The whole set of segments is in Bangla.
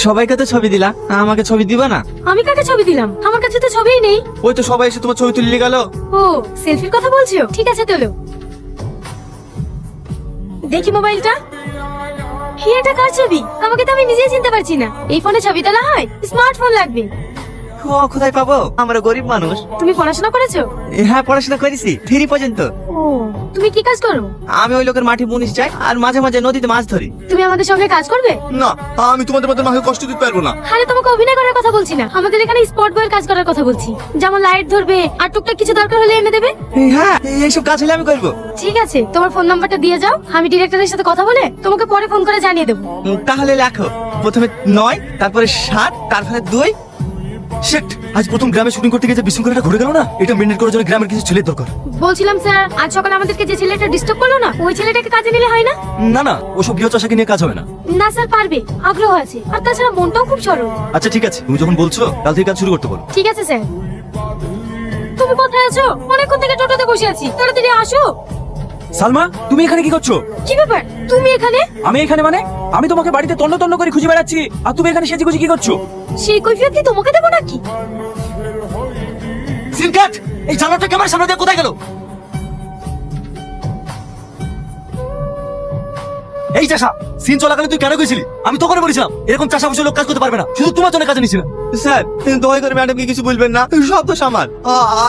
সবাইকে তো ছবি দিলা, আমাকে ছবি দিবা না? আমি কাকে ছবি দিলাম? আমার কাছে তো ছবিই নেই। ওই তো সবাই এসে তোমার ছবি তুলে গেল। ও, সেলফির কথা বলছো? ঠিক আছে তোলো। দেখি মোবাইলটা। এটা কার ছবি? আমাকে তো আমি নিজেই চিনতে পারছি না। এই ফোনে ছবি তোলা হয়? স্মার্টফোন লাগবে। ও কোথায় পাবো, আমরা গরিব মানুষ। তুমি পড়াশোনা করেছো? হ্যাঁ পড়াশোনা করেছি, 3 পর্যন্ত। ও, তুমি কি কাজ করো? আমি ওই লোকের মাটি মুনিশ চাই আর মাঝে মাঝে নদীতে মাছ ধরি। তুমি আমাদের সঙ্গে কাজ করবে? না, আমি তোমাদের মধ্যে মাকে কষ্ট দিতে পারবো না। আরে তোমাকে অভিনয় করার কথা বলছি না, আমাদের এখানে স্পট বয়ের কাজ করার কথা বলছি। যেমন লাইট ধরবে আর টুকটাক কিছু দরকার হলে এনে দেবে। হ্যাঁ, এইসব কাজ হলে আমি করবো। ঠিক আছে, তোমার ফোন নাম্বারটা দিয়ে যাও, আমি ডিরেক্টরের সাথে কথা বলে তোমাকে পরে ফোন করে জানিয়ে দেবো। তাহলে লেখো, প্রথমে 9, তারপরে 7, তারপরে 2। শিট, আজ প্রথম গ্রামে শুটিং করতে গিয়ে বিশৃঙ্খলাটা ঘুরে গেল না। এটা মেনটেন করার জন্য গ্রামের কিছু ছেলের দরকার। বলছিলাম স্যার, আজ সকালে আমাদেরকে যে ছেলেটা ডিস্টার্ব করলো না, ওই ছেলেটাকে কাজে নিলে হয় না? না না, ওসব গৃহ চাষাকে নিয়ে কাজ হবে না। না স্যার, পারবে, আগ্রহ আছে, আর তাছাড়া মনটাও খুব সরল। আচ্ছা ঠিক আছে, তুমি যখন বলছো কাল থেকে কাজ শুরু করতে বলো। ঠিক আছে স্যার। তুমি কোথায় আছো? অনেকক্ষণ থেকে টোটোতে বসে আছি, তাড়াতাড়ি আসো। সালমা, তুমি এখানে কি করছো? কি ব্যাপার, তুমি এখানে? আমি এখানে মানে? আমি তোমাকে বাড়িতে তন্ন তন্ন করে খুঁজে বেড়াচ্ছি, আর তুমি এখানে সেজে গুজে কি করছো? সেই কৈফিয়ত কি তোমাকে দেবো নাকি? সিনকাট, এই জানোয়ারটা ক্যামেরার সামনে দিয়ে কোথায় গেল? এই চাষা, সিন চলাকালীন তুই কেন গেছিলি? আমি তো করে বলেছিলাম এরকম চাষা বসে লোক কাজ করতে পারবে না, শুধু তোমার জন্য কাজে নিয়েছিলাম। স্যার, দয়া করে ম্যাডামকে কিছু বলবেন না, সব দোষ আমার।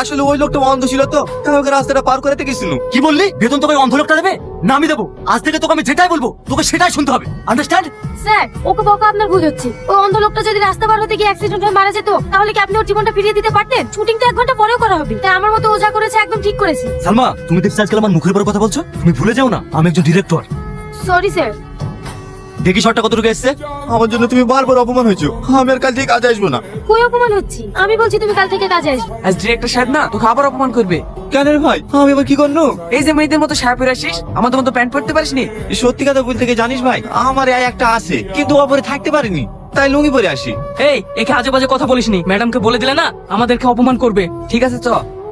আসলে ওই লোকটা অন্ধ ছিল তো, আমাকে রাস্তাটা পার করাতে গেছিল। কি বললি? বেতন তোকে অন্ধ লোকটা দেবে না আমি দেবো? আজ থেকে তোকে আমি যেটাই বলবো তোকে সেটাই শুনতে হবে, আন্ডারস্ট্যান্ড? স্যার, ওকে বকা আপনার ভুল হচ্ছে। ওই অন্ধ লোকটা যদি রাস্তা পার হতে গিয়ে অ্যাক্সিডেন্ট হয়ে মারা যেত, তাহলে কি আপনি ওর জীবনটা ফিরিয়ে দিতে পারতেন? শুটিং তো 1 ঘন্টা পরেও করা হবে। তাই আমার মতো ওজা করেছে, একদম ঠিক করেছে। সালমা, তুমি দেখছি আজকাল আমার মুখের উপর কথা বলছো। তুমি ভুলে যাও না আমি একজন ডিরেক্টর। Sorry sir. দেখি শটটা কতটুকু এসছে। আমার জন্য তুমি বারবার অপমান হয়েছো, আমি আর কাল থেকে কাজে আসবো না। কই অপমান হচ্ছি? আমি বলছি তুমি কাল থেকে কাজে আসবে। আজ ডিরেক্টর সাহেব না তোকে আবার অপমান করবে। কেন রে ভাই, আমি এবার কি করবো? এই যে মেয়েদের মতো শার্ট পরে আসিস, আমাদের মতো প্যান্ট পরতে পারিসনি। সত্যি কথা বলতে কি জানিস ভাই, আমার একটা আছে, কিন্তু অপরে থাকতে পারিনি, তাই লুঙ্গি পরে আসি। এই, একে আজে বাজে কথা বলিসনি। ম্যাডামকে বলে দিলে না আমাদেরকে অপমান করবে। ঠিক আছে চ।